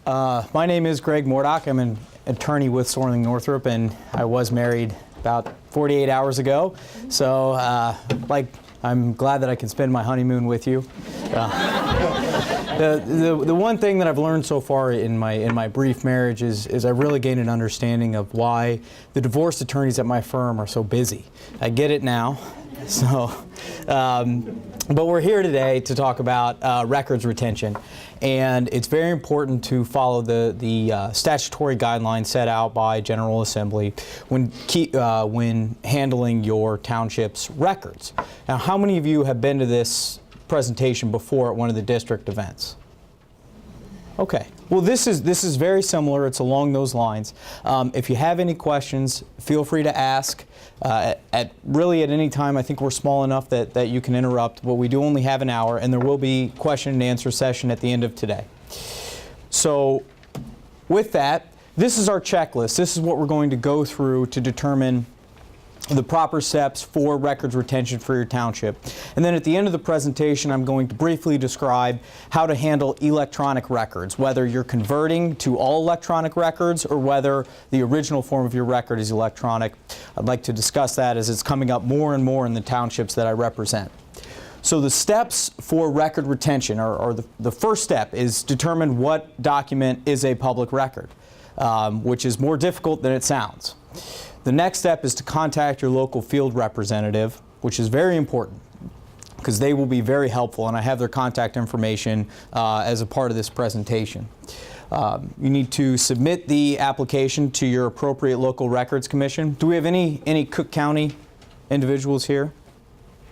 My name is Greg Mordock. I'm an attorney with Sorling Northrop, and I was married about 48 hours ago. So, I'm glad that I can spend my honeymoon with you. The one thing that I've learned so far in my brief marriage is I've really gained an understanding of why the divorce attorneys at my firm are so busy. I get it now. So, but we're here today to talk about records retention, and it's very important to follow the statutory guidelines set out by General Assembly when handling your township's records. Now, how many of you have been to this presentation before at one of the district events? Okay. Well, this is very similar. It's along those lines. If you have any questions, feel free to ask really at any time. I think we're small enough that you can interrupt, but we do only have an hour, and there will be question and answer session at the end of today. So with that, this is our checklist. This is what we're going to go through to determine the proper steps for records retention for your township. And then at the end of the presentation, I'm going to briefly describe how to handle electronic records, whether you're converting to all electronic records or whether the original form of your record is electronic. I'd like to discuss that as it's coming up more and more in the townships that I represent. So the steps for record retention, or the first step, is determine what document is a public record, which is more difficult than it sounds. The next step is to contact your local field representative, which is very important because they will be very helpful, and I have their contact information as a part of this presentation. You need to submit the application to your appropriate local records commission. Do we have any Cook County individuals here?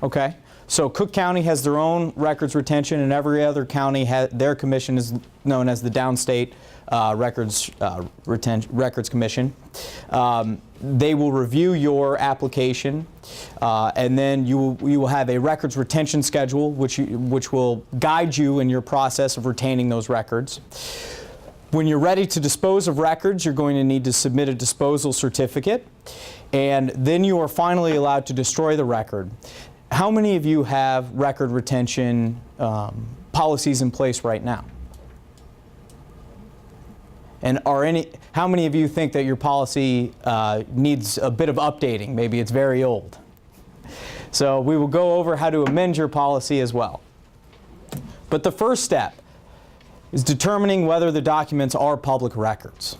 Okay. So Cook County has their own records retention, and every other county their commission is known as the Downstate Records Commission. They will review your application, and then you will have a records retention schedule, which will guide you in your process of retaining those records. When you're ready to dispose of records, you're going to need to submit a disposal certificate, and then you are finally allowed to destroy the record. How many of you have record retention policies in place right now? And how many of you think that your policy needs a bit of updating? Maybe it's very old. So we will go over how to amend your policy as well. But the first step is determining whether the documents are public records.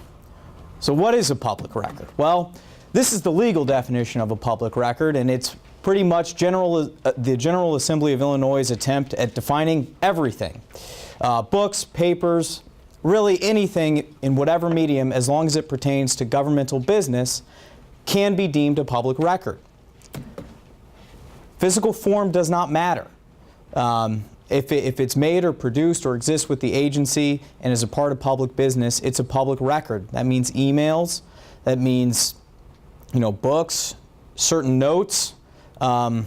So what is a public record? Well, this is the legal definition of a public record, and it's pretty much the General Assembly of Illinois' attempt at defining everything. Books, papers, really anything in whatever medium, as long as it pertains to governmental business, can be deemed a public record. Physical form does not matter. If it's made or produced or exists with the agency and is a part of public business, it's a public record. That means emails, that means, books, certain notes, and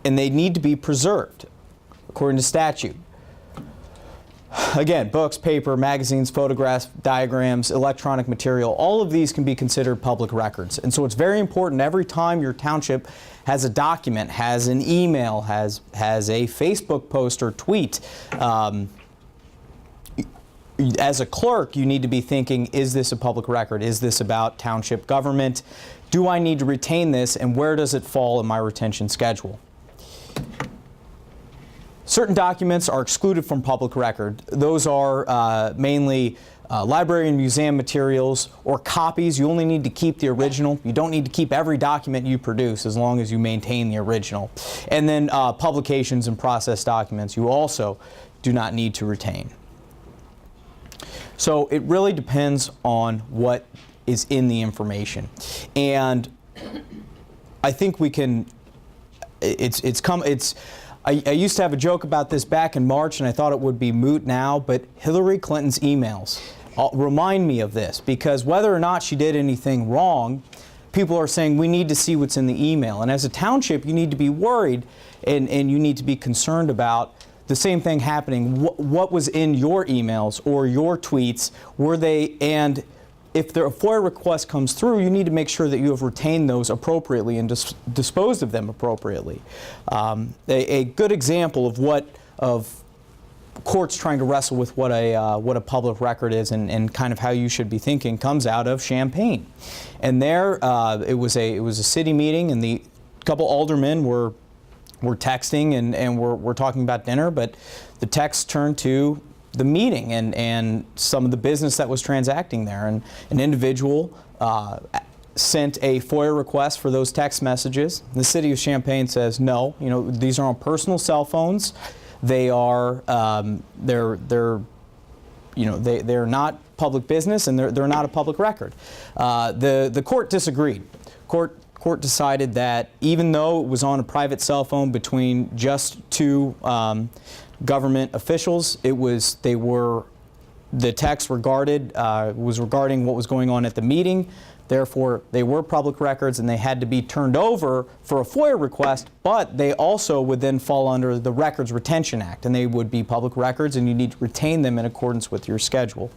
they need to be preserved according to statute. Again, books, paper, magazines, photographs, diagrams, electronic material, all of these can be considered public records. And so it's very important every time your township has a document, has an email, has a Facebook post or tweet, as a clerk, you need to be thinking, is this a public record? Is this about township government? Do I need to retain this, and where does it fall in my retention schedule? Certain documents are excluded from public record. Those are mainly library and museum materials or copies. You only need to keep the original. You don't need to keep every document you produce as long as you maintain the original. And then publications and process documents you also do not need to retain. So it really depends on what is in the information. And I think we can, I used to have a joke about this back in March, and I thought it would be moot now, but Hillary Clinton's emails remind me of this, because whether or not she did anything wrong, people are saying we need to see what's in the email. And as a township, you need to be worried and you need to be concerned about the same thing happening. What was in your emails or your tweets? Were they, and if a FOIA request comes through, you need to make sure that you have retained those appropriately and disposed of them appropriately. A good example of courts trying to wrestle with what a public record is and kind of how you should be thinking comes out of Champaign. And there it was a city meeting, and the couple aldermen were texting and were talking about dinner, but the text turned to the meeting and some of the business that was transacting there. And an individual sent a FOIA request for those text messages. The city of Champaign says, no, these are on personal cell phones. They are they're not public business, and they're not a public record. The court disagreed. Court decided that even though it was on a private cell phone between just two government officials, the text was regarding what was going on at the meeting. Therefore, they were public records, and they had to be turned over for a FOIA request, but they also would then fall under the Records Retention Act, and they would be public records, and you need to retain them in accordance with your schedule.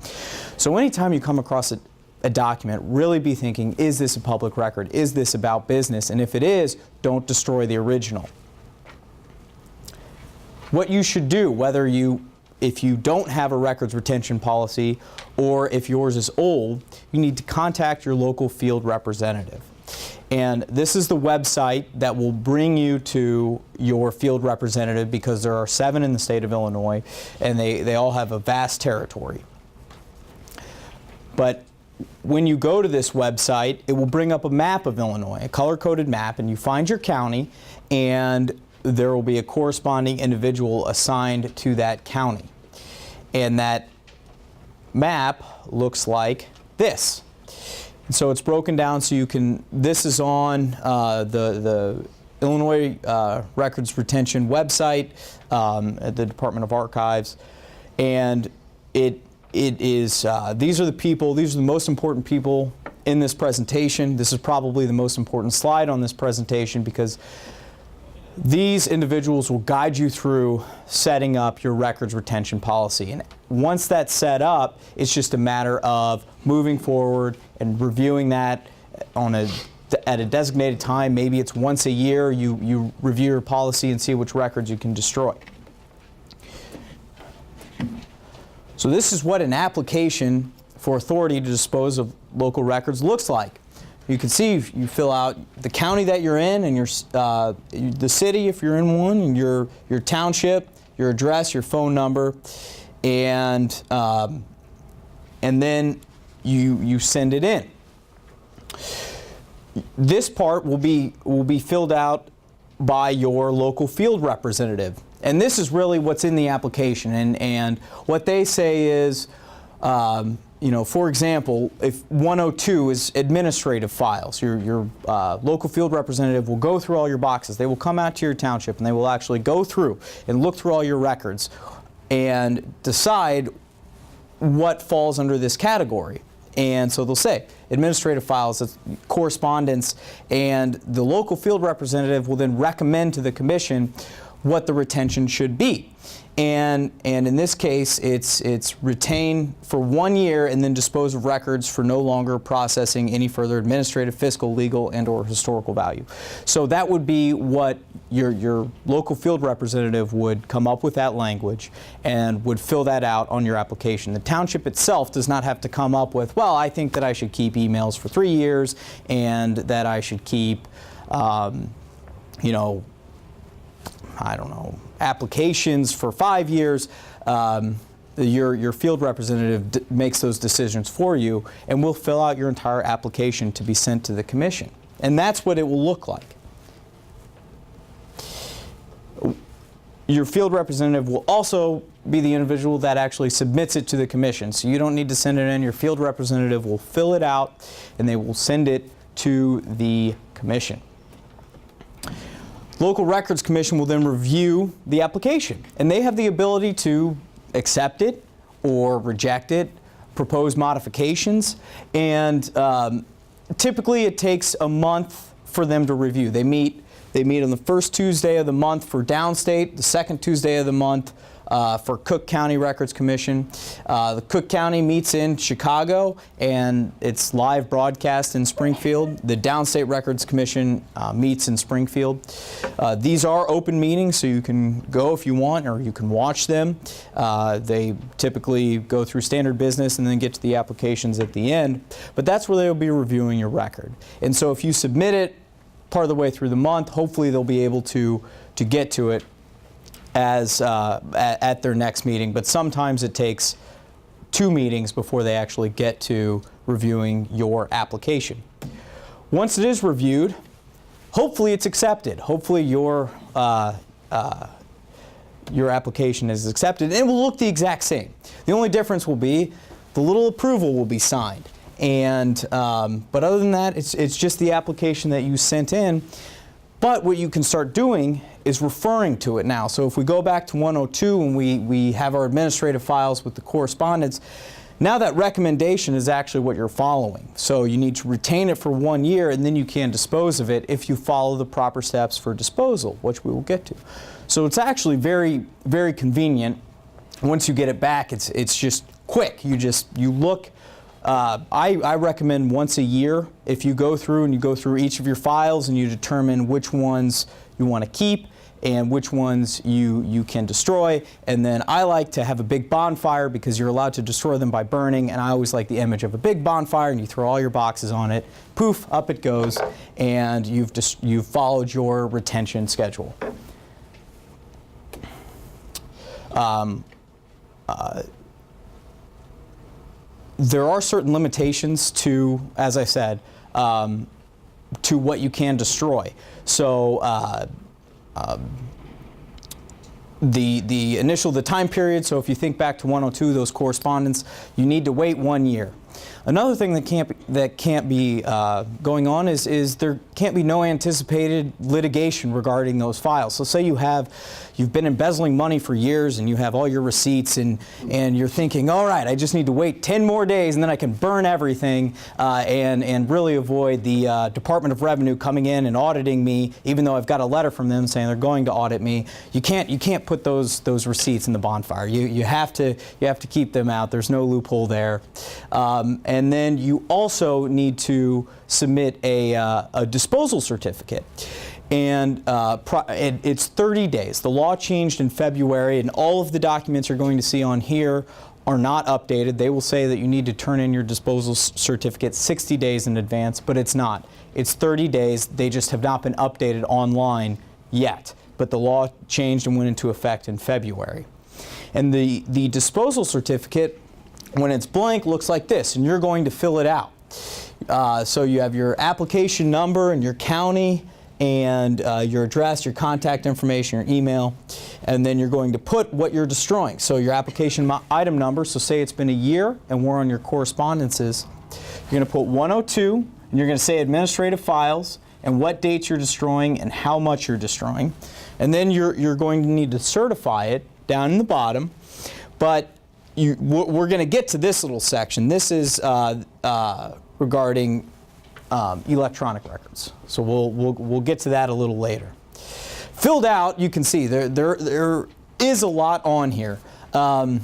So anytime you come across a document, really be thinking, is this a public record? Is this about business? And if it is, don't destroy the original. What you should do, if you don't have a records retention policy, or if yours is old, you need to contact your local field representative. And this is the website that will bring you to your field representative, because there are 7 in the state of Illinois, and they all have a vast territory. But when you go to this website, it will bring up a map of Illinois, a color-coded map, and you find your county, and there will be a corresponding individual assigned to that county. And that map looks like this. And so it's broken down so you can, this is on the Illinois Records Retention website at the Department of Archives. And it is, these are the most important people in this presentation. This is probably the most important slide on this presentation, because these individuals will guide you through setting up your records retention policy. And once that's set up, it's just a matter of moving forward and reviewing that at a designated time. Maybe it's once a year you review your policy and see which records you can destroy. So this is what an application for authority to dispose of local records looks like. You can see you fill out the county that you're in, and the city if you're in one, and your township, your address, your phone number, and then you send it in. This part will be filled out by your local field representative, and this is really what's in the application. And what they say is, for example, if 102 is administrative files, your local field representative will go through all your boxes. They will come out to your township, and they will actually go through and look through all your records and decide what falls under this category. And so they'll say administrative files, that's correspondence, and the local field representative will then recommend to the commission what the retention should be. And in this case, it's retain for 1 year and then dispose of records for no longer processing any further administrative, fiscal, legal, and/or historical value. So that would be what your local field representative would come up with, that language, and would fill that out on your application. The township itself does not have to come up with, well, I think that I should keep emails for 3 years, and that I should keep, I don't know, applications for 5 years. Your field representative makes those decisions for you, and will fill out your entire application to be sent to the commission. And that's what it will look like. Your field representative will also be the individual that actually submits it to the commission. So you don't need to send it in. Your field representative will fill it out, and they will send it to the commission. Local Records Commission will then review the application, and they have the ability to accept it or reject it, propose modifications, and typically it takes a month for them to review. They meet on the first Tuesday of the month for downstate, the second Tuesday of the month for Cook County Records Commission. The Cook County meets in Chicago, and it's live broadcast in Springfield. The Downstate Records Commission meets in Springfield. These are open meetings, so you can go if you want, or you can watch them. They typically go through standard business and then get to the applications at the end, but that's where they'll be reviewing your record. And so if you submit it part of the way through the month, hopefully they'll be able to get to it as at their next meeting, but sometimes it takes 2 meetings before they actually get to reviewing your application. Once it is reviewed, hopefully it's accepted. Hopefully your application is accepted, and it will look the exact same. The only difference will be the little approval will be signed, and but other than that, it's just the application that you sent in. But what you can start doing is referring to it now. So if we go back to 102 and we have our administrative files with the correspondence, now that recommendation is actually what you're following. So you need to retain it for 1 year, and then you can dispose of it if you follow the proper steps for disposal, which we will get to. So it's actually very, very convenient. Once you get it back, it's just quick. You look. I recommend once a year, if you go through and you go through each of your files and you determine which ones you want to keep and which ones you can destroy. And then I like to have a big bonfire because you're allowed to destroy them by burning, and I always like the image of a big bonfire, and you throw all your boxes on it, poof, up it goes, and you've followed your retention schedule. There are certain limitations to, as I said, to what you can destroy. So the time period, so if you think back to 102, those correspondence, you need to wait 1 year. Another thing that can't be going on is there can't be no anticipated litigation regarding those files. So say you've been embezzling money for years and you have all your receipts, and you're thinking, all right, I just need to wait 10 more days and then I can burn everything and really avoid the Department of Revenue coming in and auditing me, even though I've got a letter from them saying they're going to audit me. You can't put those receipts in the bonfire. You have to keep them out. There's no loophole there. And then you also need to submit a disposal certificate. And it's 30 days. The law changed in February, and all of the documents you're going to see on here are not updated. They will say that you need to turn in your disposal certificate 60 days in advance, but it's not. It's 30 days. They just have not been updated online yet. But the law changed and went into effect in February. And the disposal certificate, when it's blank, looks like this, and you're going to fill it out. So you have your application number and your county and your address, your contact information, your email, and then you're going to put what you're destroying. So your application item number, so say it's been a year and we're on your correspondences, you're going to put 102, and you're going to say administrative files and what dates you're destroying and how much you're destroying. And then you're going to need to certify it down in the bottom, but we're going to get to this little section. This is regarding electronic records. So we'll get to that a little later. Filled out, you can see there is a lot on here. But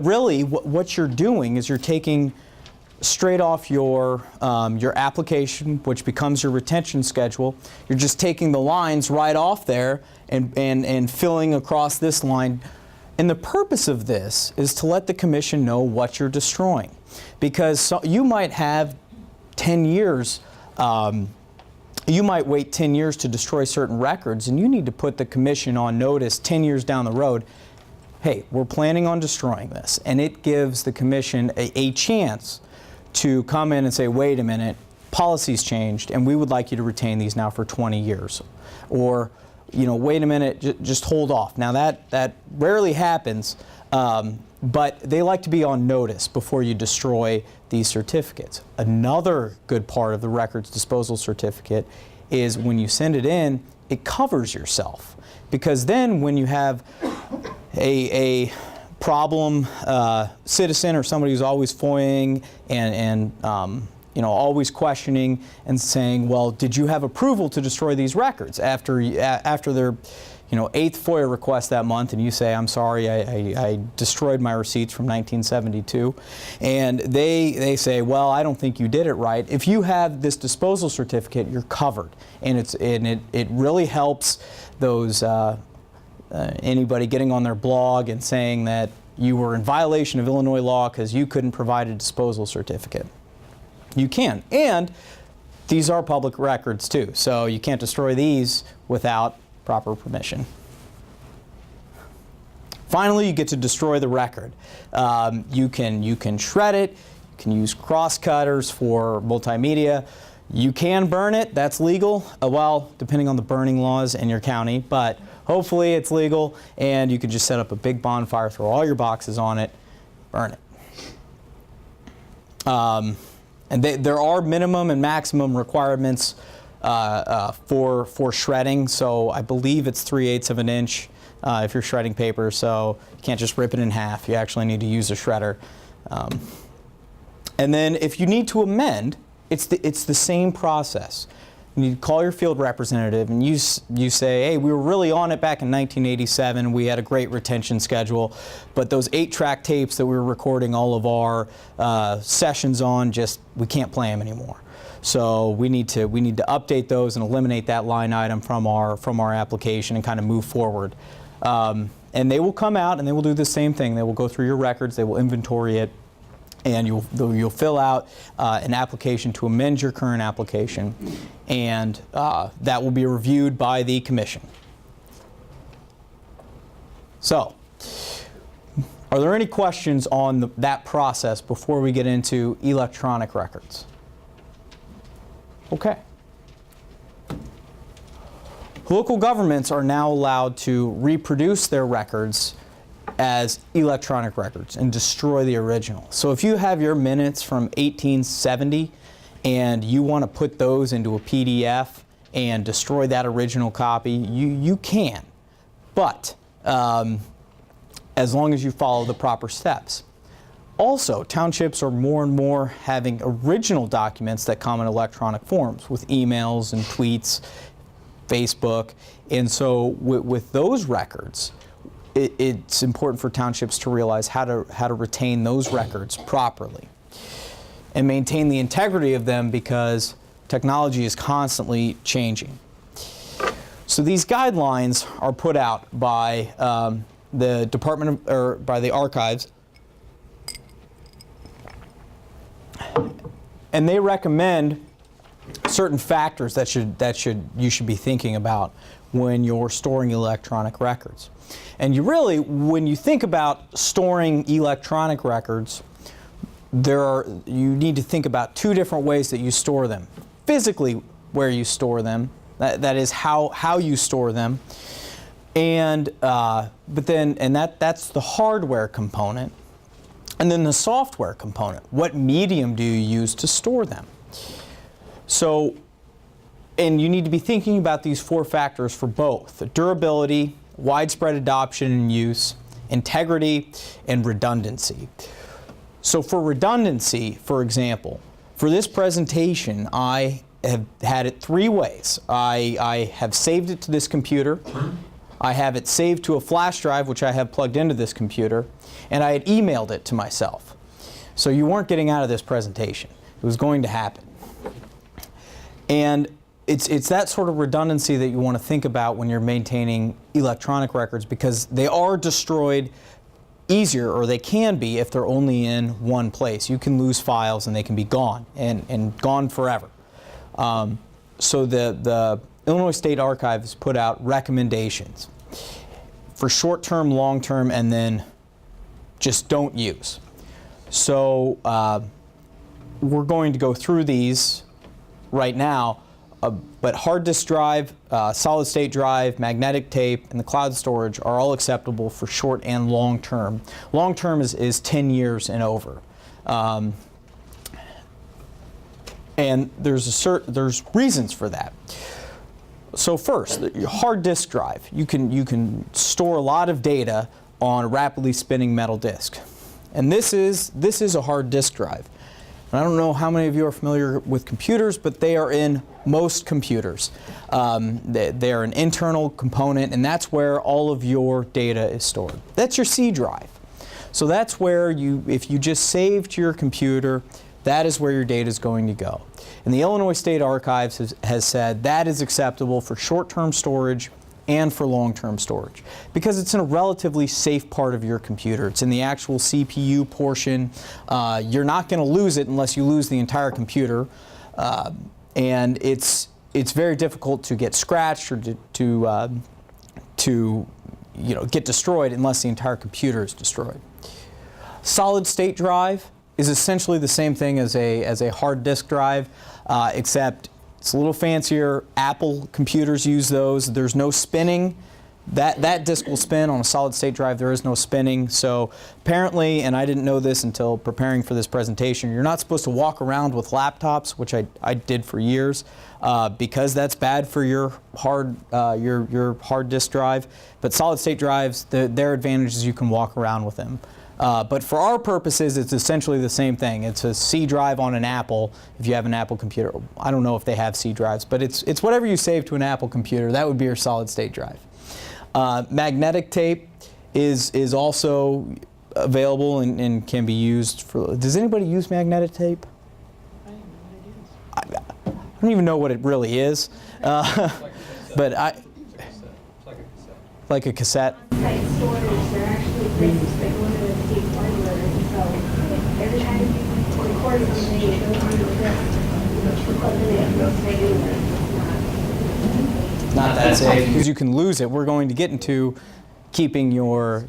really, what you're doing is you're taking straight off your application, which becomes your retention schedule. You're just taking the lines right off there and filling across this line. And the purpose of this is to let the commission know what you're destroying. Because you might have 10 years, you might wait 10 years to destroy certain records, and you need to put the commission on notice 10 years down the road, hey, we're planning on destroying this. And it gives the commission a chance to come in and say, wait a minute, policy's changed, and we would like you to retain these now for 20 years. Or, wait a minute, just hold off. Now that rarely happens, but they like to be on notice before you destroy these certificates. Another good part of the records disposal certificate is when you send it in, it covers yourself. Because then when you have a problem citizen or somebody who's always FOIAing and always questioning and saying, well, did you have approval to destroy these records after their 8th FOIA request that month, and you say, I'm sorry, I destroyed my receipts from 1972, and they say, well, I don't think you did it right. If you have this disposal certificate, you're covered, and it really helps those anybody getting on their blog and saying that you were in violation of Illinois law because you couldn't provide a disposal certificate. You can, and these are public records too, so you can't destroy these without proper permission. Finally, you get to destroy the record. You can shred it. You can use cross cutters for multimedia. You can burn it. That's legal. Well, depending on the burning laws in your county, but hopefully it's legal. And you can just set up a big bonfire, throw all your boxes on it, burn it. And there are minimum and maximum requirements for shredding. So I believe it's 3/8 of an inch if you're shredding paper. So you can't just rip it in half. You actually need to use a shredder. And then if you need to amend, it's the same process. You need to call your field representative and you say, hey, we were really on it back in 1987. We had a great retention schedule, but those 8-track tapes that we were recording all of our sessions on, we can't play them anymore. So we need to update those and eliminate that line item from our application and kind of move forward. And they will come out and they will do the same thing. They will go through your records, they will inventory it, and you'll fill out an application to amend your current application, and that will be reviewed by the commission. So, are there any questions on that process before we get into electronic records? Okay. Local governments are now allowed to reproduce their records as electronic records and destroy the original. So if you have your minutes from 1870 and you want to put those into a PDF and destroy that original copy, you can, but as long as you follow the proper steps. Also, townships are more and more having original documents that come in electronic forms with emails and tweets, Facebook, and so with those records, it's important for townships to realize how to retain those records properly and maintain the integrity of them because technology is constantly changing. So these guidelines are put out by the Department of, or by the Archives, and they recommend certain factors that you should be thinking about when you're storing electronic records. And when you think about storing electronic records, you need to think about two different ways that you store them. Physically, where you store them, that is how you store them, and that's the hardware component, and then the software component. What medium do you use to store them? So, and you need to be thinking about these 4 factors for both: durability, widespread adoption and use, integrity, and redundancy. So for redundancy, for example, for this presentation, I have had it 3 ways. I have saved it to this computer, I have it saved to a flash drive, which I have plugged into this computer, and I had emailed it to myself. So you weren't getting out of this presentation. It was going to happen. And it's that sort of redundancy that you want to think about when you're maintaining electronic records, because they are destroyed easier, or they can be, if they're only in one place. You can lose files and they can be gone, and gone forever. So the Illinois State Archives put out recommendations for short-term, long-term, and then just don't use. So we're going to go through these right now. But hard disk drive, solid state drive, magnetic tape, and the cloud storage are all acceptable for short and long term. Long term is 10 years and over. And there's reasons for that. So first, hard disk drive. You can store a lot of data on a rapidly spinning metal disk. And this is a hard disk drive. And I don't know how many of you are familiar with computers, but they are in most computers. They're an internal component, and that's where all of your data is stored. That's your C drive. So that's where if you just save to your computer, that is where your data is going to go. And the Illinois State Archives has said that is acceptable for short-term storage and for long-term storage, because it's in a relatively safe part of your computer. It's in the actual CPU portion. You're not going to lose it unless you lose the entire computer, and it's very difficult to get scratched or to get destroyed unless the entire computer is destroyed. Solid-state drive is essentially the same thing as a hard disk drive, except it's a little fancier. Apple computers use those. There's no spinning. That disk will spin. On a solid-state drive, there is no spinning. So apparently, and I didn't know this until preparing for this presentation, you're not supposed to walk around with laptops, which I did for years, because that's bad for your hard disk drive. But solid-state drives, their advantage is you can walk around with them. But for our purposes, it's essentially the same thing. It's a C drive on an Apple, if you have an Apple computer. I don't know if they have C drives, but it's whatever you save to an Apple computer. That would be your solid-state drive. Magnetic tape is also available and can be used for. Does anybody use magnetic tape? I don't even know what it really is, but like a cassette. Site storage, they're actually places that go into the tape library. So every time you record something, it goes on the disk. You plug it in, it's Not that safe, because you can lose it. We're going to get into keeping your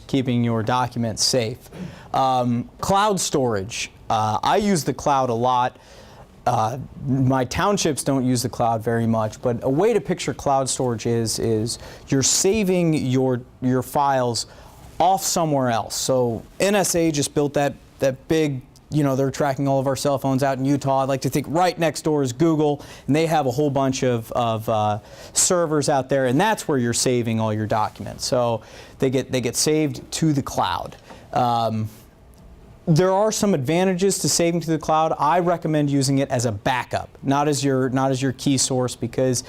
documents safe. Cloud storage. I use the cloud a lot. My townships don't use the cloud very much, but a way to picture cloud storage is you're saving your files off somewhere else. So NSA just built that big, they're tracking all of our cell phones out in Utah. I'd like to think right next door is Google, and they have a whole bunch of servers out there, and that's where you're saving all your documents. So they get saved to the cloud. There are some advantages to saving to the cloud. I recommend using it as a backup, not as your key source, because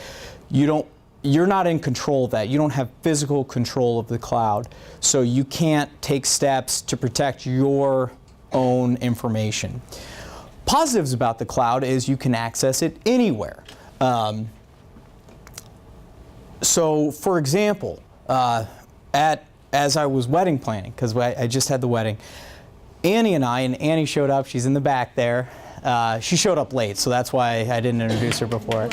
you're not in control of that. You don't have physical control of the cloud, so you can't take steps to protect your own information. Positives about the cloud is you can access it anywhere. So, for example, as I was wedding planning, because I just had the wedding, Annie and Annie showed up. She's in the back there. She showed up late, so that's why I didn't introduce her before.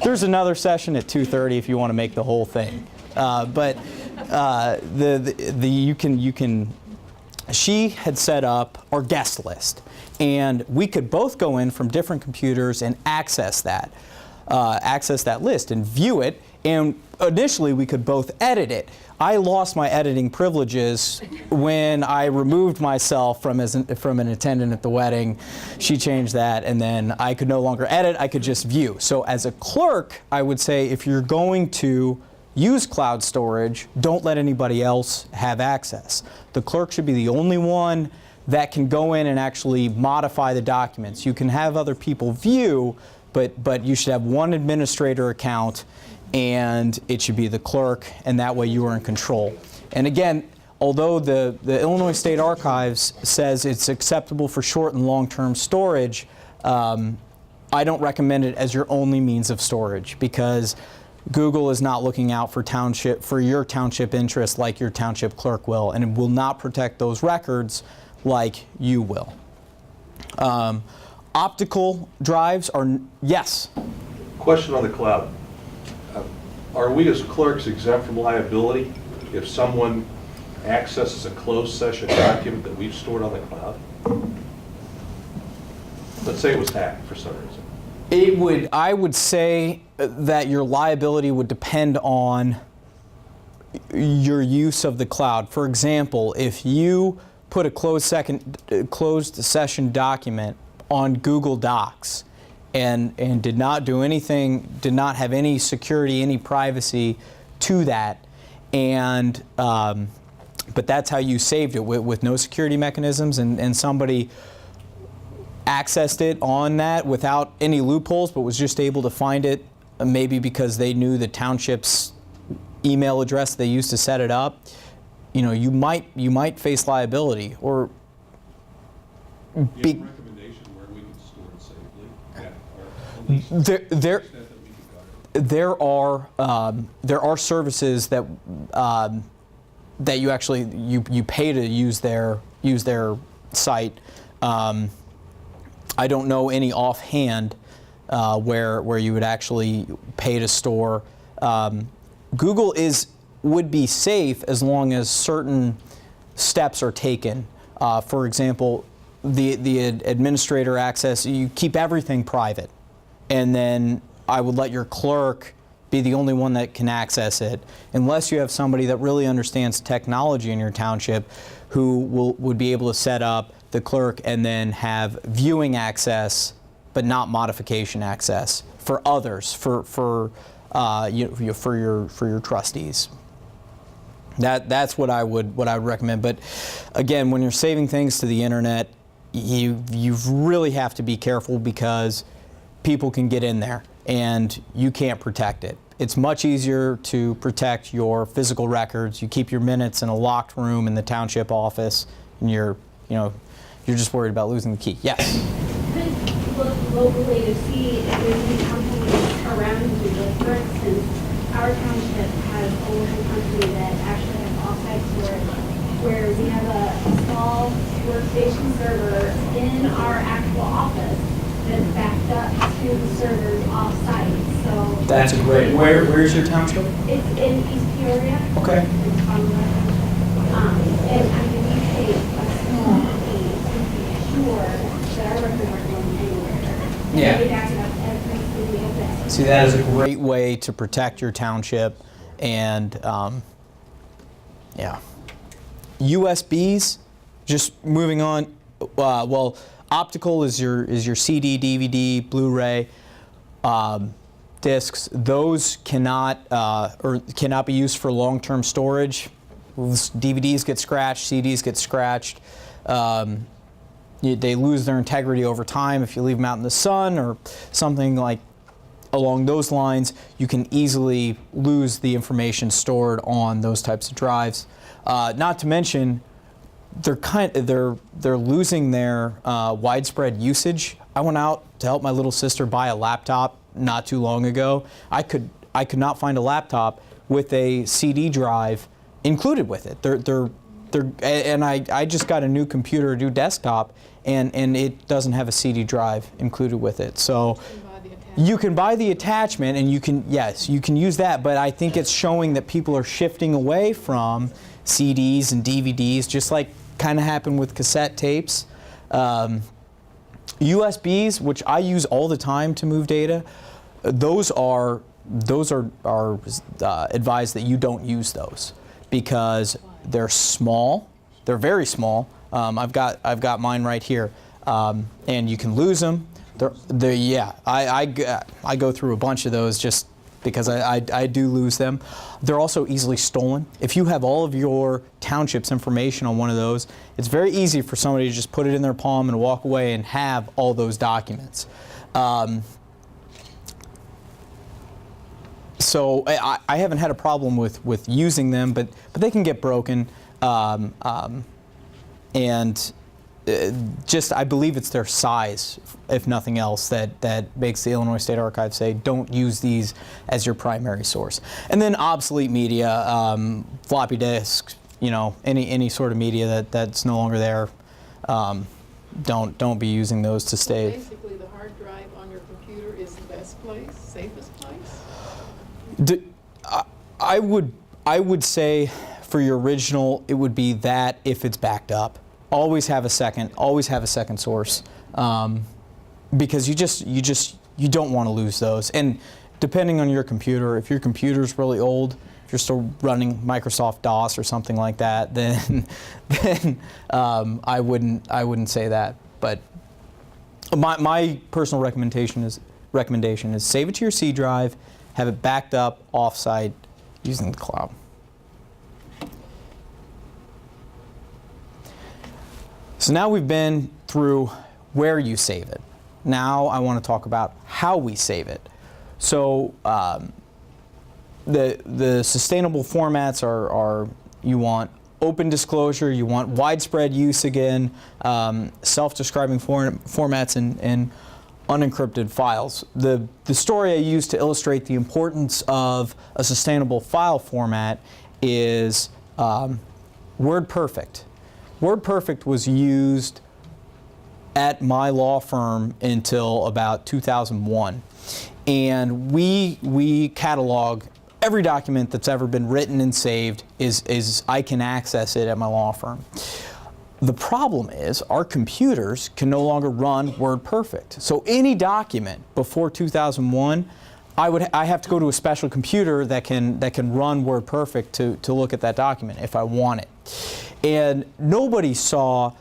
There's another session at 2:30 if you want to make the whole thing. She had set up our guest list, and we could both go in from different computers and access that list and view it. And initially, we could both edit it. I lost my editing privileges when I removed myself from an attendant at the wedding. She changed that, and then I could no longer edit. I could just view. So as a clerk, I would say if you're going to use cloud storage, don't let anybody else have access. The clerk should be the only one that can go in and actually modify the documents. You can have other people view, but you should have one administrator account, and it should be the clerk, and that way you are in control. And again, although the Illinois State Archives says it's acceptable for short and long-term storage, I don't recommend it as your only means of storage, because Google is not looking out for your township interests like your township clerk will, and it will not protect those records like you will. Optical drives are, yes? Question on the cloud. Are we as clerks exempt from liability if someone accesses a closed session document that we've stored on the cloud? Let's say it was hacked for some reason. I would say that your liability would depend on your use of the cloud. For example, if you put a closed session document on Google Docs and did not do anything, did not have any security, any privacy to that, and But that's how you saved it, with no security mechanisms, and somebody accessed it on that without any loopholes, but was just able to find it, maybe because they knew the township's email address they used to set it up. You know, you might face liability, or Do you have a recommendation where we can store it safely? Yeah, or at least to the extent that we can guard it. there are services that that you actually you pay to use their site. I don't know any offhand where you would actually pay to store. Google would be safe as long as certain steps are taken. For example, the administrator access, you keep everything private, and then I would let your clerk be the only one that can access it, unless you have somebody that really understands technology in your township who would be able to set up the clerk and then have viewing access, but not modification access for others, for your trustees. That's what I would recommend. But again, when you're saving things to the internet, you really have to be careful, because people can get in there and you can't protect it. It's much easier to protect your physical records. You keep your minutes in a locked room in the township office, and you're just worried about losing the key. Yes. Could look locally to see if there's any companies around you. Like, for instance, our township has a local company that actually has off-site storage, where we have a small workstation server in our actual office that's backed up to the servers off-site. So That's a great. Where's your township? it's in East Peoria. Okay. It's on the and I mean, we pay a small fee to be sure that our records aren't going anywhere. Yeah. And we back it up every single day. See, that is a great way to protect your township, and yeah. USBs, just moving on. Well, optical is your CD, DVD, Blu-ray discs. Those cannot be used for long-term storage. DVDs get scratched, CDs get scratched. They lose their integrity over time if you leave them out in the sun or something like along those lines. You can easily lose the information stored on those types of drives. Not to mention, they're losing their widespread usage. I went out to help my little sister buy a laptop not too long ago. I could not find a laptop with a CD drive included with it. And I just got a new computer, a new desktop, and it doesn't have a CD drive included with it. So you can buy the attachment, and you can use that. But I think it's showing that people are shifting away from CDs and DVDs, just like kind of happened with cassette tapes. USBs, which I use all the time to move data, those are advised that you don't use those, because they're small. They're very small. I've got mine right here, and you can lose them. I go through a bunch of those just because I do lose them. They're also easily stolen. If you have all of your township's information on one of those, it's very easy for somebody to just put it in their palm and walk away and have all those documents. So I haven't had a problem with using them, but they can get broken, and just I believe it's their size, if nothing else, that makes the Illinois State Archive say don't use these as your primary source. And then obsolete media, floppy disks, any sort of media that's no longer there, don't be using those to save. Basically, the hard drive on your computer is the best place, safest place? I would say for your original, it would be that if it's backed up. Always have a second source, because you don't want to lose those. And depending on your computer, if your computer's really old, if you're still running Microsoft DOS or something like that, then I wouldn't say that. But my personal recommendation is save it to your C drive, have it backed up off-site using the cloud. So now we've been through where you save it. Now I want to talk about how we save it. So the sustainable formats are you want open disclosure, you want widespread use again, self-describing formats, and unencrypted files. The story I use to illustrate the importance of a sustainable file format is WordPerfect. WordPerfect was used at my law firm until about 2001. And we catalog every document that's ever been written and saved is I can access it at my law firm. The problem is our computers can no longer run WordPerfect. So any document before 2001, I have to go to a special computer that can run WordPerfect to look at that document if I want it. And nobody saw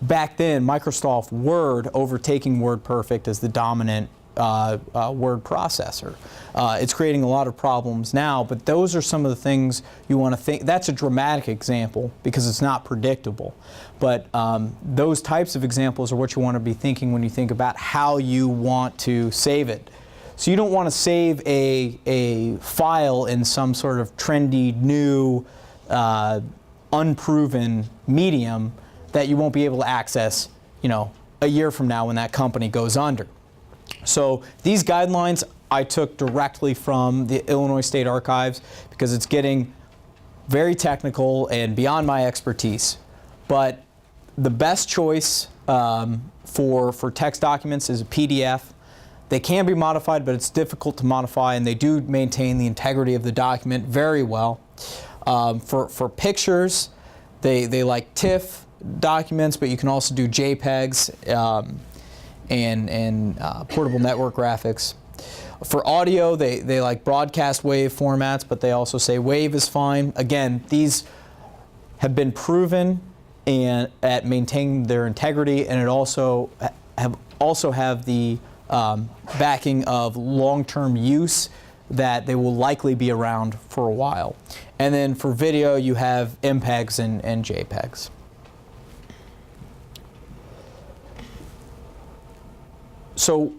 back then Microsoft Word overtaking WordPerfect as the dominant word processor. It's creating a lot of problems now, but those are some of the things you want to think. That's a dramatic example because it's not predictable. But those types of examples are what you want to be thinking when you think about how you want to save it. So you don't want to save a file in some sort of trendy, new, unproven medium that you won't be able to access, a year from now when that company goes under. So these guidelines I took directly from the Illinois State Archives because it's getting very technical and beyond my expertise. But the best choice for text documents is a PDF. They can be modified, but it's difficult to modify, and they do maintain the integrity of the document very well. For pictures, they like TIFF documents, but you can also do JPEGs and portable network graphics. For audio, they like broadcast wave formats, but they also say wave is fine. Again, these have been proven at maintaining their integrity, and it also have the backing of long-term use that they will likely be around for a while. And then for video, you have MPEGs and JPEGs. So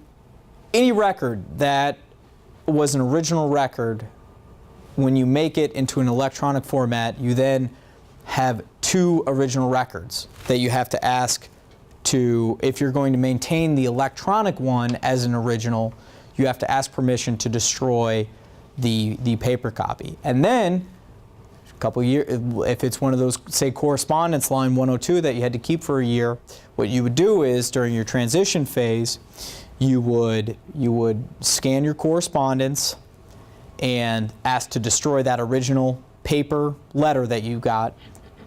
any record that was an original record, when you make it into an electronic format, you then have two original records that you have to ask to, if you're going to maintain the electronic one as an original, you have to ask permission to destroy the paper copy. And then, a couple years, if it's one of those, say, correspondence line 102 that you had to keep for a year, what you would do is, during your transition phase, you would scan your correspondence and ask to destroy that original paper letter that you got,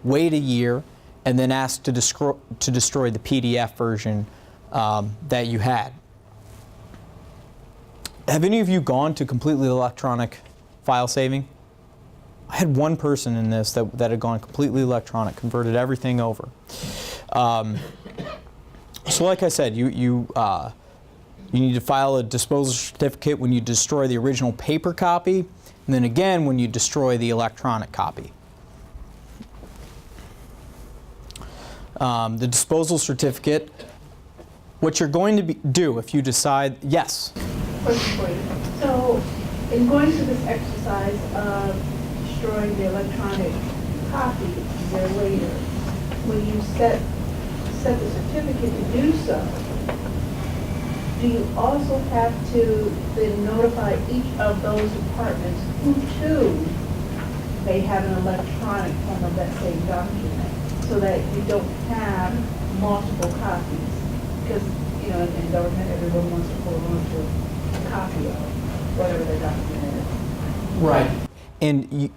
wait a year, and then ask to destroy the PDF version that you had. Have any of you gone to completely electronic file saving? I had one person in this that had gone completely electronic, converted everything over. So like I said, you need to file a disposal certificate when you destroy the original paper copy, and then again when you destroy the electronic copy. The disposal certificate, what you're going to do if you decide, yes? Question for you. So, in going through this exercise of destroying the electronic copy a year later, when you set the certificate to do so, do you also have to then notify each of those departments who too may have an electronic form of that same document, so that you don't have multiple copies? Because, in government, everyone wants to hold on to a copy of whatever their document is. Right. And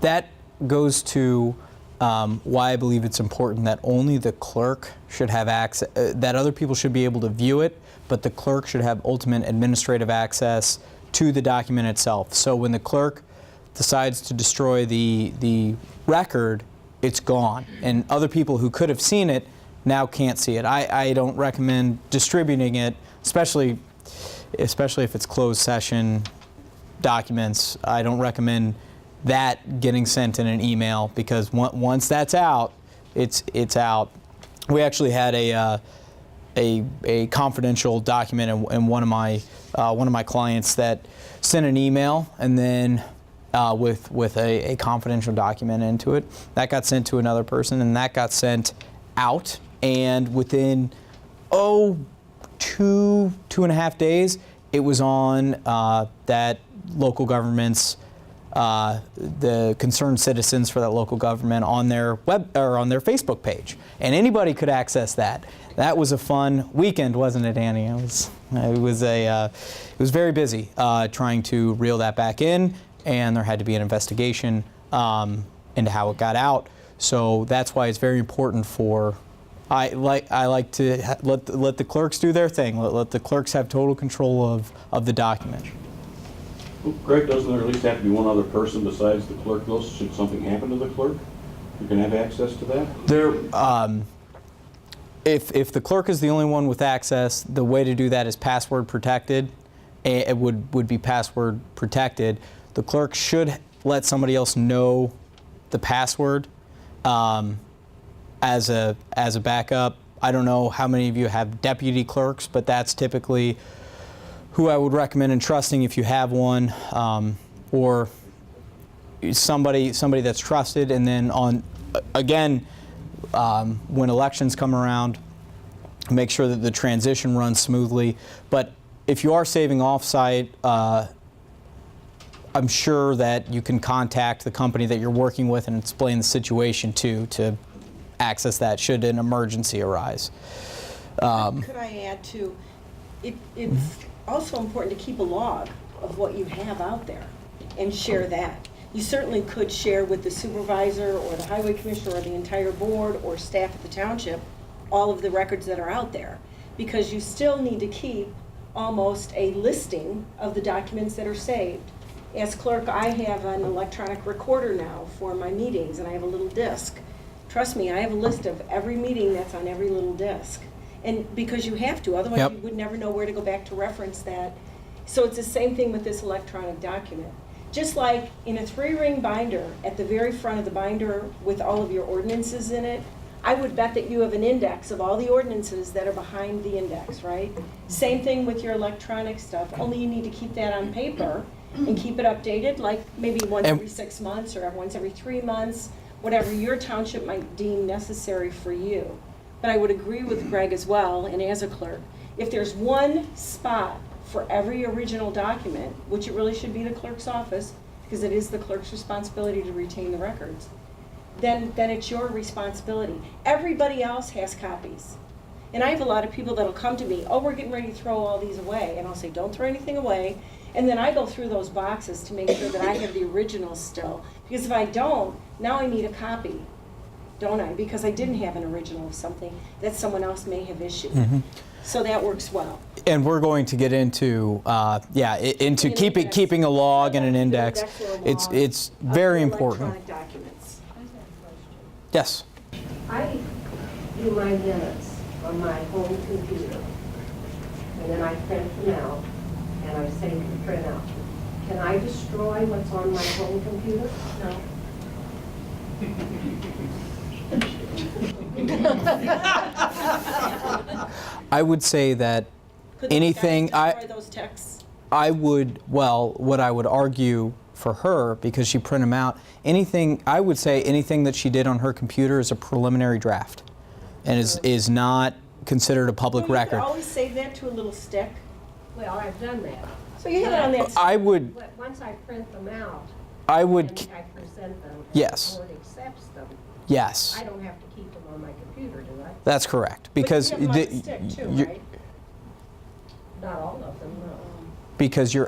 that goes to why I believe it's important that only the clerk should have access, that other people should be able to view it, but the clerk should have ultimate administrative access to the document itself. So when the clerk decides to destroy the record, it's gone. And other people who could have seen it now can't see it. I don't recommend distributing it, especially if it's closed session documents. I don't recommend that getting sent in an email, because once that's out, it's out. we actually had a confidential document in one of my clients that sent an email and then with a confidential document into it. That got sent to another person, and that got sent out. And within 2.5 days, it was on that local government's the concerned citizens for that local government on their web or on their Facebook page, and anybody could access that. That was a fun weekend, wasn't it, Annie? It was very busy trying to reel that back in, and there had to be an investigation into how it got out. So that's why it's very important for. I like to let the clerks do their thing. Let the clerks have total control of the document. Well, Greg, doesn't there at least have to be one other person besides the clerk, though, should something happen to the clerk? You can have access to that? There, if the clerk is the only one with access, the way to do that is password protected. It would be password protected. The clerk should let somebody else know the password as a backup. I don't know how many of you have deputy clerks, but that's typically who I would recommend entrusting if you have one, or somebody that's trusted. And then when elections come around, make sure that the transition runs smoothly. But if you are saving offsite, I'm sure that you can contact the company that you're working with and explain the situation to access that should an emergency arise. Could I add to, it's also important to keep a log of what you have out there and share that. You certainly could share with the supervisor or the highway commissioner or the entire board or staff at the township all of the records that are out there, because you still need to keep almost a listing of the documents that are saved. As clerk, I have an electronic recorder now for my meetings, and I have a little disc. Trust me, I have a list of every meeting that's on every little disc. And because you have to, otherwise you would never know where to go back to reference that. So it's the same thing with this electronic document. Just like in a 3-ring binder, at the very front of the binder with all of your ordinances in it, I would bet that you have an index of all the ordinances that are behind the index, right? Same thing with your electronic stuff, only you need to keep that on paper and keep it updated, like maybe once every 6 months or once every 3 months, whatever your township might deem necessary for you. But I would agree with Greg as well, and as a clerk, if there's one spot for every original document, which it really should be the clerk's office, because it is the clerk's responsibility to retain the records, then it's your responsibility. Everybody else has copies. And I have a lot of people that'll come to me, oh, we're getting ready to throw all these away. And I'll say, don't throw anything away. And then I go through those boxes to make sure that I have the originals still. Because if I don't, now I need a copy, don't I? Because I didn't have an original of something that someone else may have issued. Mm-hmm. So that works well. And we're going to get into into keeping a log and an index. It's very important. Electronic documents. Yes. I do my minutes on my home computer, and then I print them out, and I save the printout. Can I destroy what's on my home computer? No. I would say that Could those anything guys destroy those texts? what I would argue for her, because she printed them out, I would say anything that she did on her computer is a preliminary draft and is not considered a public record. You could always save that to a little stick. Well, I've done that. So you have it on that stick. I would. But once I print them out, I would. and I present them, and Yes. the board accepts them, Yes. I don't have to keep them on my computer, do I? That's correct. Because But you have them on the stick too, you- right? Not all of them, no. because your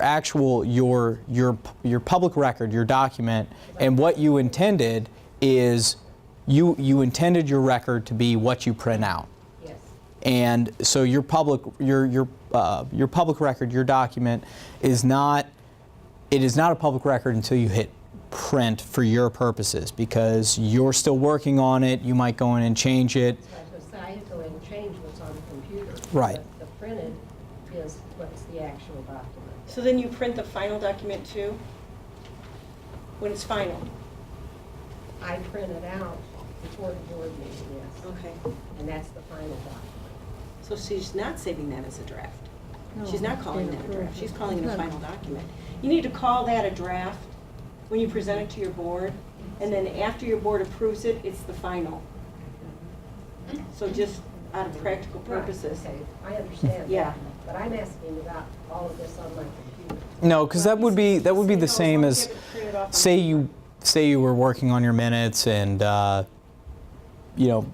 public record, your document, and what you intended is you intended your record to be what you print out. Yes. And so your public record, your document is not a public record until you hit print for your purposes, because you're still working on it. You might go in and change it. So I have to go in and change what's on the computer. Right. But the printed is what's the actual document. So then you print the final document too? When it's final? I print it out before the board meeting, yes. Okay. And that's the final document. So she's not saving that as a draft. She's not calling that a draft. She's calling it a final document. You need to call that a draft when you present it to your board, and then after your board approves it, it's the final. So just out of practical purposes. Okay, I understand Yeah. that, but I'm asking about all of this on my computer. No, because that would be the same as, say you were working on your minutes and you know,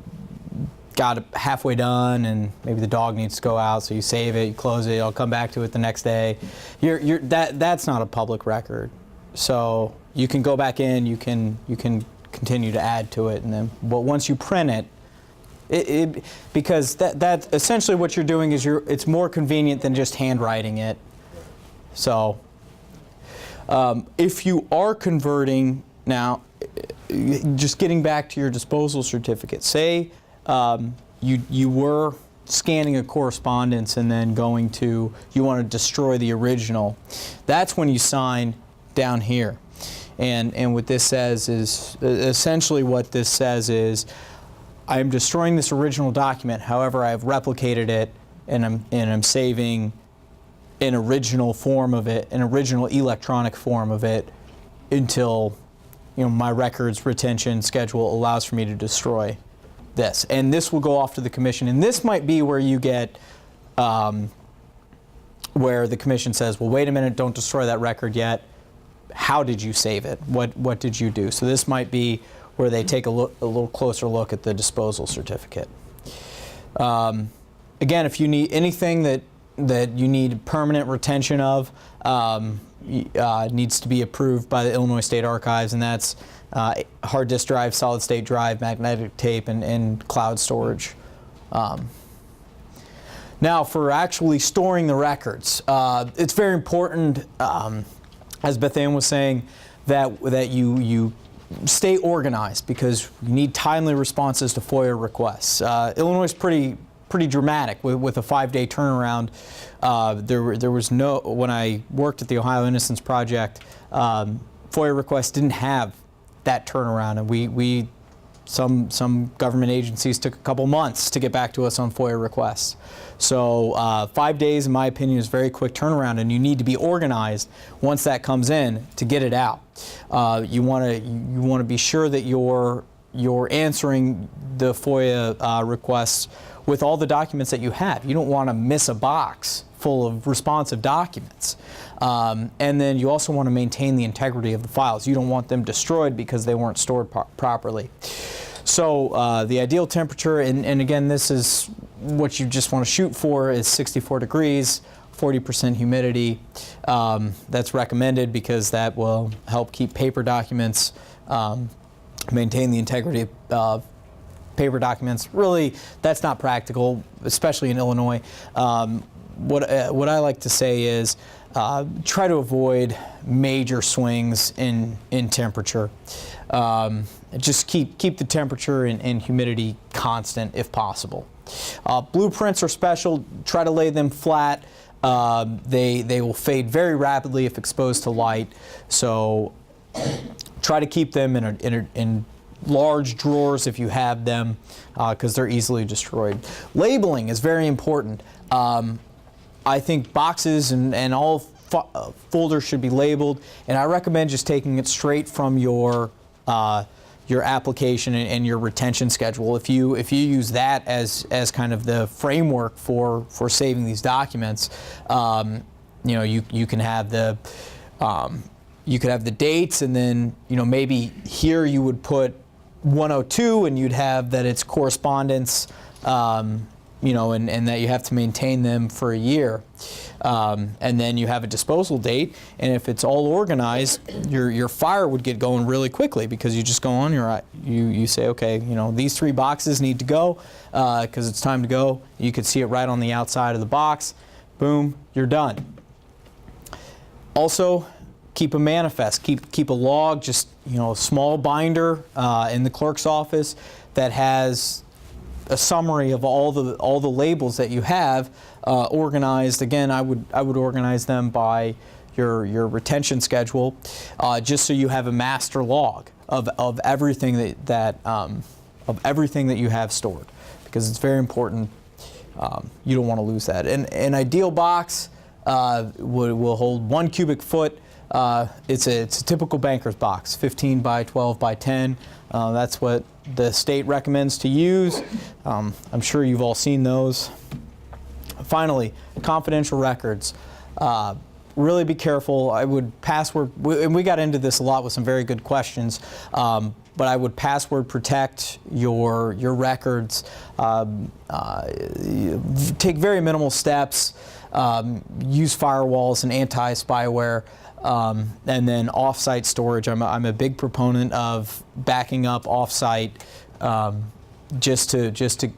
got halfway done and maybe the dog needs to go out, so you save it, you close it, you'll come back to it the next day. That's not a public record, so you can go back in, you can continue to add to it, and then but once you print it, because that essentially what you're doing is it's more convenient than just handwriting it. So if you are converting now, just getting back to your disposal certificate, say you were scanning a correspondence and then you want to destroy the original. That's when you sign down here. And what this says is, essentially what this says is, I'm destroying this original document, however I've replicated it and I'm saving an original form of it, an original electronic form of it, until my records retention schedule allows for me to destroy this. And this will go off to the commission. And this might be where you get, where the commission says, well, wait a minute, don't destroy that record yet. How did you save it? What did you do? So this might be where they take a little closer look at the disposal certificate. Again, if you need anything that you need permanent retention of, needs to be approved by the Illinois State Archives, and that's hard disk drive, solid state drive, magnetic tape, and cloud storage. Now, for actually storing the records, it's very important, as Beth Ann was saying, that you stay organized, because you need timely responses to FOIA requests. Illinois is pretty dramatic with a 5-day turnaround. There was no, when I worked at the Ohio Innocence Project, FOIA requests didn't have that turnaround, and some government agencies took a couple months to get back to us on FOIA requests. So 5 days, in my opinion, is a very quick turnaround, and you need to be organized once that comes in to get it out. You want to be sure that you're answering the FOIA requests with all the documents that you have. You don't want to miss a box full of responsive documents. And then you also want to maintain the integrity of the files. You don't want them destroyed because they weren't stored properly. So the ideal temperature, and again, this is what you just want to shoot for, is 64 degrees, 40% humidity. That's recommended because that will help keep paper documents, maintain the integrity of paper documents. Really, that's not practical, especially in Illinois. What I like to say is try to avoid major swings in temperature. Just keep the temperature and humidity constant if possible. Blueprints are special. Try to lay them flat. They will fade very rapidly if exposed to light. So try to keep them in large drawers if you have them, because they're easily destroyed. Labeling is very important. I think boxes and all folders should be labeled, and I recommend just taking it straight from your application and your retention schedule. If you use that as kind of the framework for saving these documents, you can have the dates, and then maybe here you would put 102, and you'd have that it's correspondence, and that you have to maintain them for a year. And then you have a disposal date, and if it's all organized, your fire would get going really quickly, because you just go on you say, okay, these 3 boxes need to go because it's time to go. You could see it right on the outside of the box. Boom, you're done. Also, keep a manifest, keep a log, just a small binder in the clerk's office that has a summary of all the labels that you have organized. Again, I would organize them by your retention schedule, just so you have a master log of everything that of everything that you have stored, because it's very important. You don't want to lose that. An ideal box will hold 1 cubic foot. It's a typical banker's box, 15 by 12 by 10. That's what the state recommends to use. I'm sure you've all seen those. Finally, confidential records. Really be careful. I would password, and we got into this a lot with some very good questions, but I would password protect your records. Take very minimal steps. Use firewalls and anti-spyware. And then off-site storage. I'm a big proponent of backing up off-site just to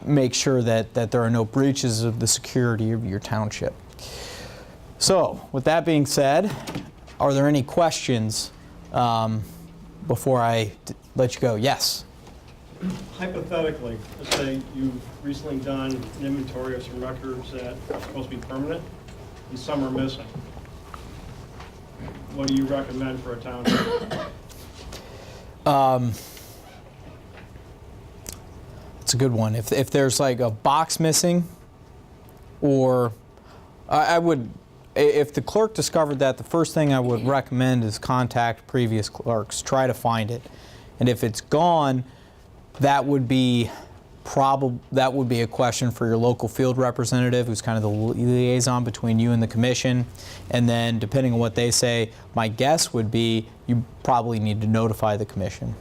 make sure that there are no breaches of the security of your township. So, with that being said, are there any questions before I let you go? Yes. Hypothetically, let's say you've recently done an inventory of some records that are supposed to be permanent, and some are missing. What do you recommend for a township? It's a good one. If there's like a box missing, or I would, if the clerk discovered that, the first thing I would recommend is contact previous clerks. Try to find it, and if it's gone, that would be a question for your local field representative, who's kind of the liaison between you and the commission. And then, depending on what they say, my guess would be you probably need to notify the commission.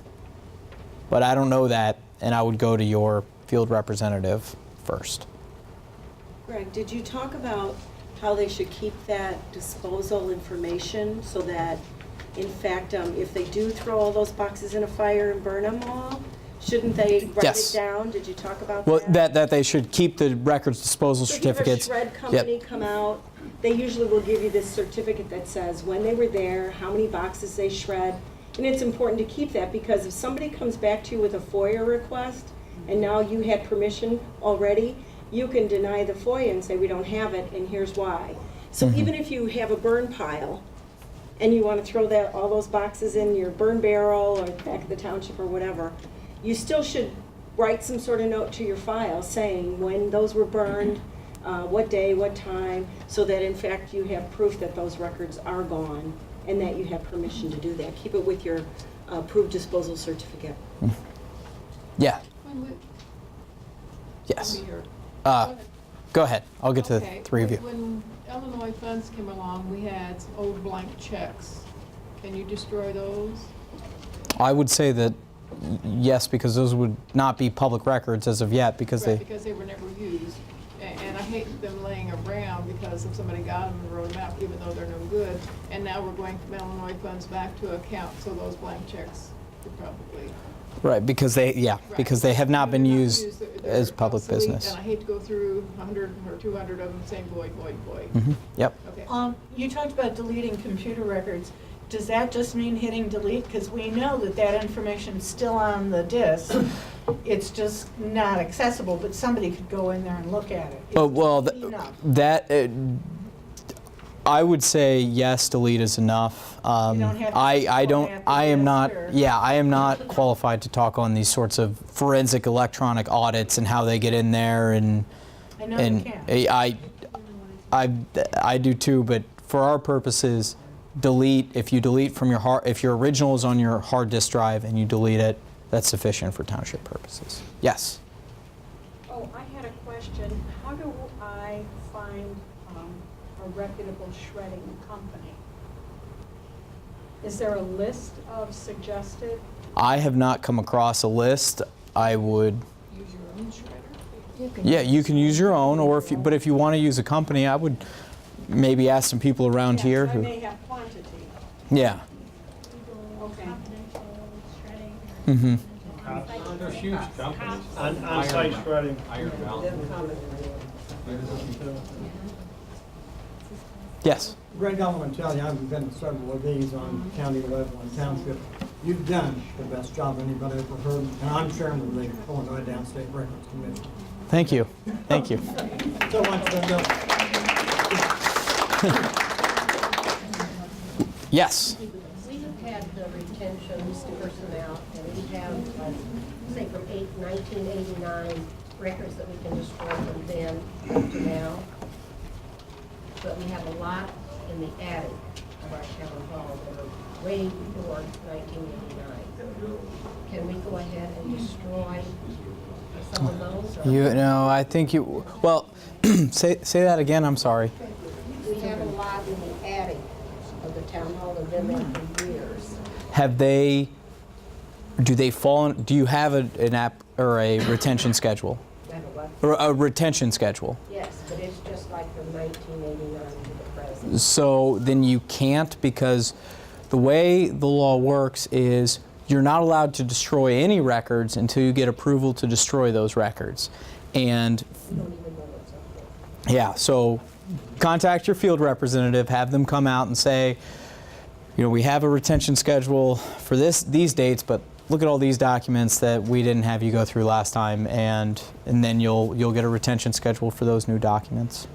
But I don't know that, and I would go to your field representative first. Greg, did you talk about how they should keep that disposal information so that, in fact, if they do throw all those boxes in a fire and burn them all, shouldn't they write Yes. it down? Did you talk about Well, that? that they should keep the records disposal So if you have a certificates. shred company come out, they usually will give you this certificate that says when they were there, how many boxes they shred. And it's important to keep that, because if somebody comes back to you with a FOIA request and now you had permission already, you can deny the FOIA and say we don't have it and here's why. So even if you have a burn pile and you want to throw all those boxes in your burn barrel or back of the township or whatever, you still should write some sort of note to your file saying when those were burned, what day, what time, so that in fact you have proof that those records are gone and that you have permission to do that. Keep it with your approved disposal certificate. Yeah. When we- Yes. I'll be here. Go ahead. I'll get to the Okay. three of you. When Illinois funds came along, we had some old blank checks. Can you destroy those? I would say that yes, because those would not be public records as of yet, because Right, they. because they were never used. And I hate them laying around because if somebody got them and wrote them out, even though they're no good. And now we're going from Illinois funds back to account, so those blank checks could probably. Right, because they because they have not been They're used they're as public obsolete, business. And I hate to go through 100 or 200 of them saying void, void, void. Yep. Okay. You talked about deleting computer records. Does that just mean hitting delete? Because we know that information is still on the disk. It's just not accessible, but somebody could go in there and look at it. But well, Enough. I would say yes, delete is enough. don't have to I don't. format the I am disk, not. or- Yeah, I am not qualified to talk on these sorts of forensic electronic audits and how they get in there and. I know And you can. I do too, but for our purposes, delete. If you delete from your if your original is on your hard disk drive and you delete it, that's sufficient for township purposes. Yes. Oh, I had a question. How do I find a reputable shredding company? Is there a list of suggested? I have not come across a list. I would. Use your own shredder? Yeah, you can use your own, or if you want to use a company, I would maybe ask some people around here I who. may have quantity. Yeah. Okay. Mm-hmm. They're huge companies. On-site shredding. Yes. Greg, I want to tell you, I've been to several of these on county level and township. You've done the best job anybody ever heard, and I'm chairman of the Illinois Downstate Records Commission. Thank you. Thank you. So much for that. Yes. We have had the retentions personnel, and we have say from 1989, records that we can destroy from then up to now. But we have a lot in the attic of our town hall that are way before 1989. Can we go ahead and destroy some of those? or- You know, I think you, well, say that again, I'm sorry. We have a lot in the attic of the town hall that have been there for years. Do they fall, do you have an app or a retention schedule? We have a lot, Or a retention schedule? yes, but it's just like from 1989 to the present. So then you can't, because the way the law works is you're not allowed to destroy any records until you get approval to destroy those records. And We don't even know what's up there. yeah, so contact your field representative, have them come out and say, you know, we have a retention schedule for these dates, but look at all these documents that we didn't have you go through last time, and then you'll get a retention schedule for those new documents.